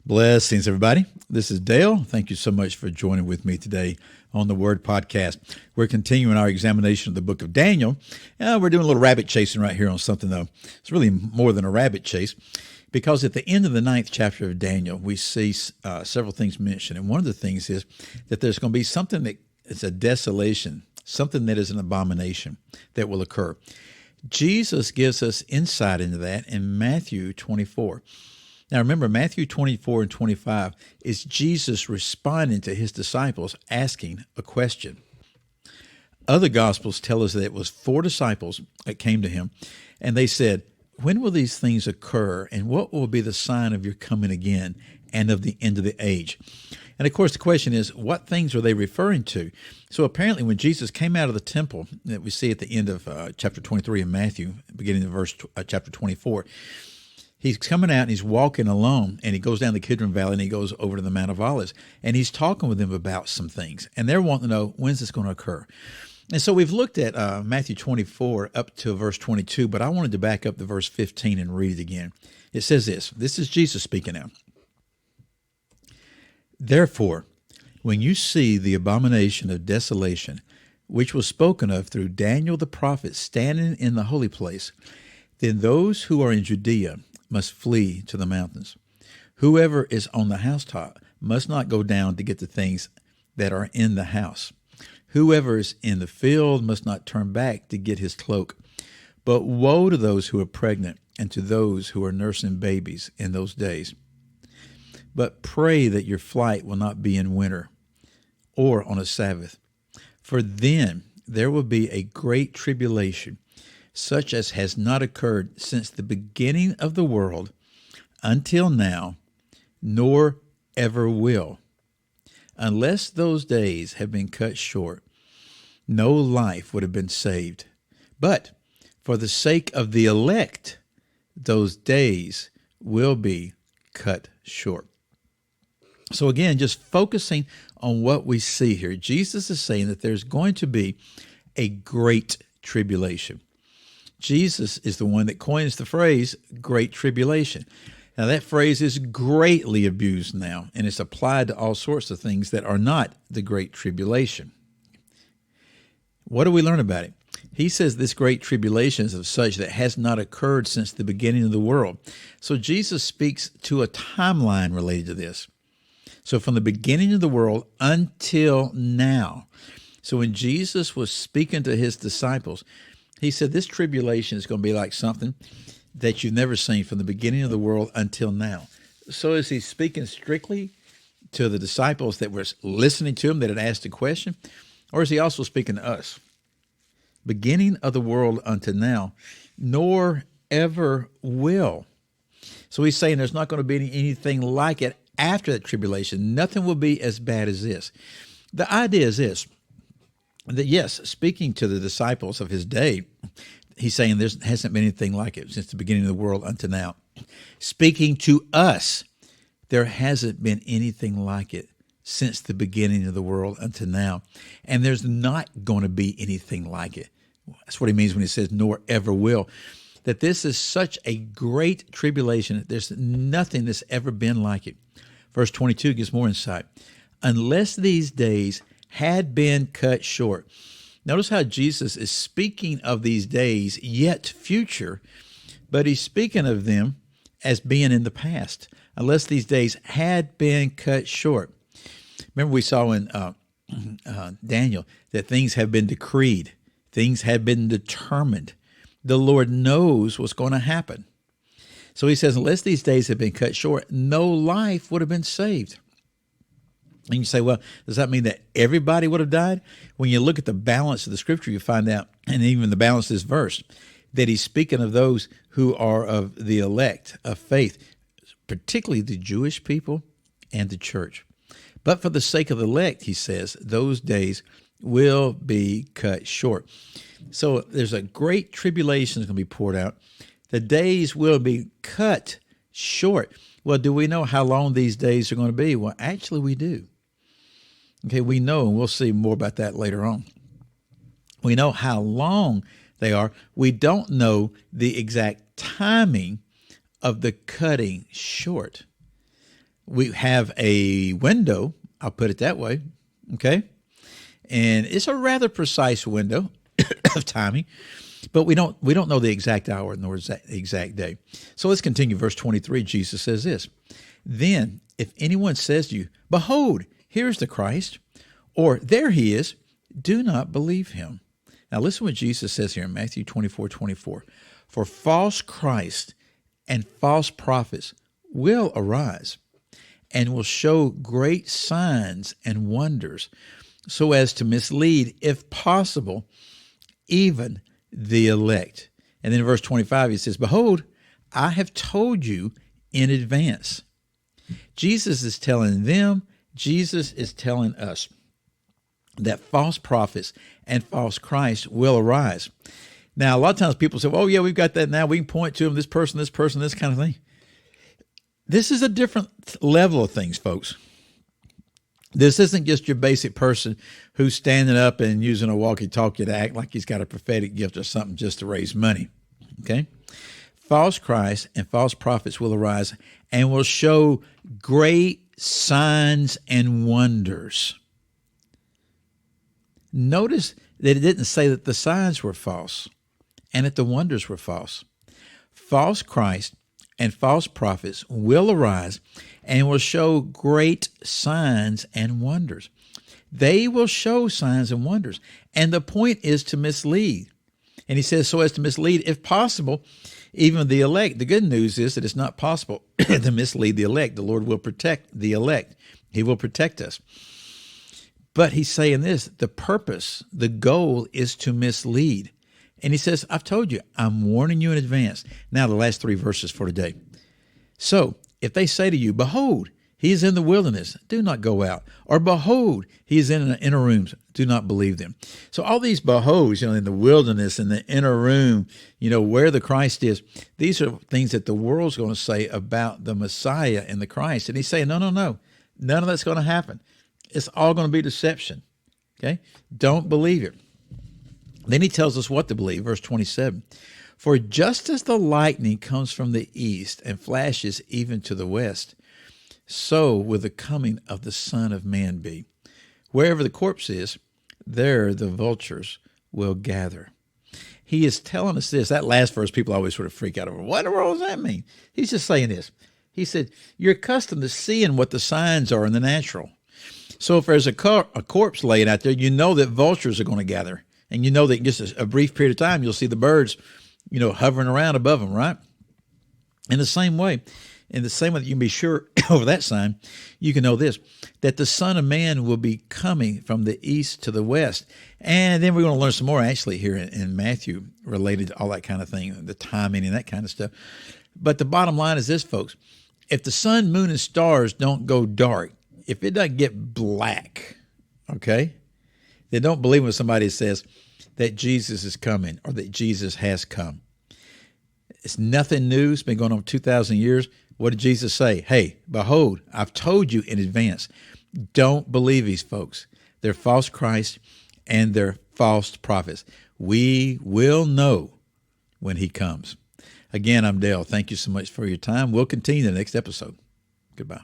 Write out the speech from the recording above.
Blessings, everybody. This is Dale. Thank you so much for joining with me today on the Word Podcast. We're continuing our examination of the book of Daniel. We're doing a little rabbit chasing right here on something, though. It's really more than a rabbit chase, because at the end of the 9th chapter of Daniel, we see several things mentioned. And one of the things is that there's going to be something that is a desolation, something that is an abomination that will occur. Jesus gives us insight into that in Matthew 24. Now remember, Matthew 24 and 25 is Jesus responding to his disciples asking a question. Other Gospels tell us that it was 4 disciples that came to him, and they said, "When will these things occur, and what will be the sign of your coming again and of the end of the age?" And of course, the question is, what things are they referring to? So apparently when Jesus came out of the temple, that we see at the end of chapter 23 in Matthew, beginning of chapter 24, he's coming out and he's walking alone, and he goes down the Kidron Valley and he goes over to the Mount of Olives, and he's talking with them about some things, and they're wanting to know, when's this going to occur? And so we've looked at Matthew 24 up to verse 22, but I wanted to back up to verse 15 and read it again. It says this is Jesus speaking now. "Therefore, when you see the abomination of desolation, which was spoken of through Daniel the prophet standing in the holy place, then those who are in Judea must flee to the mountains. Whoever is on the housetop must not go down to get the things that are in the house. Whoever is in the field must not turn back to get his cloak. But woe to those who are pregnant and to those who are nursing babies in those days. But pray that your flight will not be in winter or on a Sabbath, for then there will be a great tribulation, such as has not occurred since the beginning of the world until now, nor ever will. Unless those days have been cut short, no life would have been saved. But for the sake of the elect, those days will be cut short." So again, just focusing on what we see here, Jesus is saying that there's going to be a great tribulation. Jesus is the one that coins the phrase great tribulation. Now that phrase is greatly abused now, and it's applied to all sorts of things that are not the great tribulation. What do we learn about it? He says this great tribulation is of such that has not occurred since the beginning of the world. So Jesus speaks to a timeline related to this. So from the beginning of the world until now. So when Jesus was speaking to his disciples, he said this tribulation is going to be like something that you've never seen from the beginning of the world until now. So is he speaking strictly to the disciples that were listening to him, that had asked a question? Or is he also speaking to us? Beginning of the world until now, nor ever will. So he's saying there's not going to be anything like it after that tribulation. Nothing will be as bad as this. The idea is this, that yes, speaking to the disciples of his day, he's saying there hasn't been anything like it since the beginning of the world until now. Speaking to us, there hasn't been anything like it since the beginning of the world until now. And there's not going to be anything like it. That's what he means when he says, nor ever will. That this is such a great tribulation. There's nothing that's ever been like it. Verse 22 gives more insight. Unless these days had been cut short. Notice how Jesus is speaking of these days, yet future, but he's speaking of them as being in the past. Unless these days had been cut short. Remember we saw in Daniel that things have been decreed. Things have been determined. The Lord knows what's going to happen. So he says, unless these days had been cut short, no life would have been saved. And you say, well, does that mean that everybody would have died? When you look at the balance of the scripture, you find out, and even the balance of this verse, that he's speaking of those who are of the elect of faith, particularly the Jewish people and the church. But for the sake of the elect, he says, those days will be cut short. So there's a great tribulation that's going to be poured out. The days will be cut short. Well, do we know how long these days are going to be? Well, actually, we do. Okay, we know, and we'll see more about that later on. We know how long they are. We don't know the exact timing of the cutting short. We have a window, I'll put it that way, okay? And it's a rather precise window of timing, but we don't know the exact hour nor the exact day. So let's continue. Verse 23, Jesus says this, "Then if anyone says to you, 'Behold, here's the Christ,' or 'There he is,' do not believe him." Now listen what Jesus says here in Matthew 24:24. "For false Christ and false prophets will arise and will show great signs and wonders, so as to mislead, if possible, even the elect." And then in verse 25, he says, "Behold, I have told you in advance." Jesus is telling them, Jesus is telling us that false prophets and false Christ will arise. Now, a lot of times people say, "Oh, yeah, we've got that now. We can point to them, this person, this kind of thing." This is a different level of things, folks. This isn't just your basic person who's standing up and using a walkie-talkie to act like he's got a prophetic gift or something just to raise money, okay? False Christ and false prophets will arise and will show great signs and wonders. Notice that it didn't say that the signs were false and that the wonders were false. False Christ and false prophets will arise and will show great signs and wonders. They will show signs and wonders. And the point is to mislead. And he says, so as to mislead, if possible, even the elect. The good news is that it's not possible to mislead the elect. The Lord will protect the elect. He will protect us. But he's saying this, the purpose, the goal is to mislead. And he says, I've told you, I'm warning you in advance. Now the last three verses for today. So if they say to you, "Behold, he is in the wilderness," do not go out. Or "Behold, he is in the inner rooms," do not believe them. So all these beholds, in the wilderness, in the inner room, where the Christ is, these are things that the world's going to say about the Messiah and the Christ. And he's saying, no, none of that's going to happen. It's all going to be deception. Okay? Don't believe it. Then he tells us what to believe, verse 27. "For just as the lightning comes from the east and flashes even to the west, so will the coming of the Son of Man be. Wherever the corpse is, there the vultures will gather." He is telling us this. That last verse, people always sort of freak out over. What in the world does that mean? He's just saying this. He said, you're accustomed to seeing what the signs are in the natural. So if there's a corpse laying out there, you know that vultures are going to gather. And you know that in just a brief period of time, you'll see the birds, hovering around above them, right? In the same way that you can be sure over that sign, you can know this, that the Son of Man will be coming from the east to the west. And then we're going to learn some more actually here in Matthew related to all that kind of thing, the timing and that kind of stuff. But the bottom line is this, folks. If the sun, moon, and stars don't go dark, if it doesn't get black, okay, then don't believe when somebody says that Jesus is coming or that Jesus has come. It's nothing new. It's been going on 2,000 years. What did Jesus say? Hey, behold, I've told you in advance. Don't believe these folks. They're false Christ and they're false prophets. We will know when he comes. Again, I'm Dale. Thank you so much for your time. We'll continue in the next episode. Goodbye.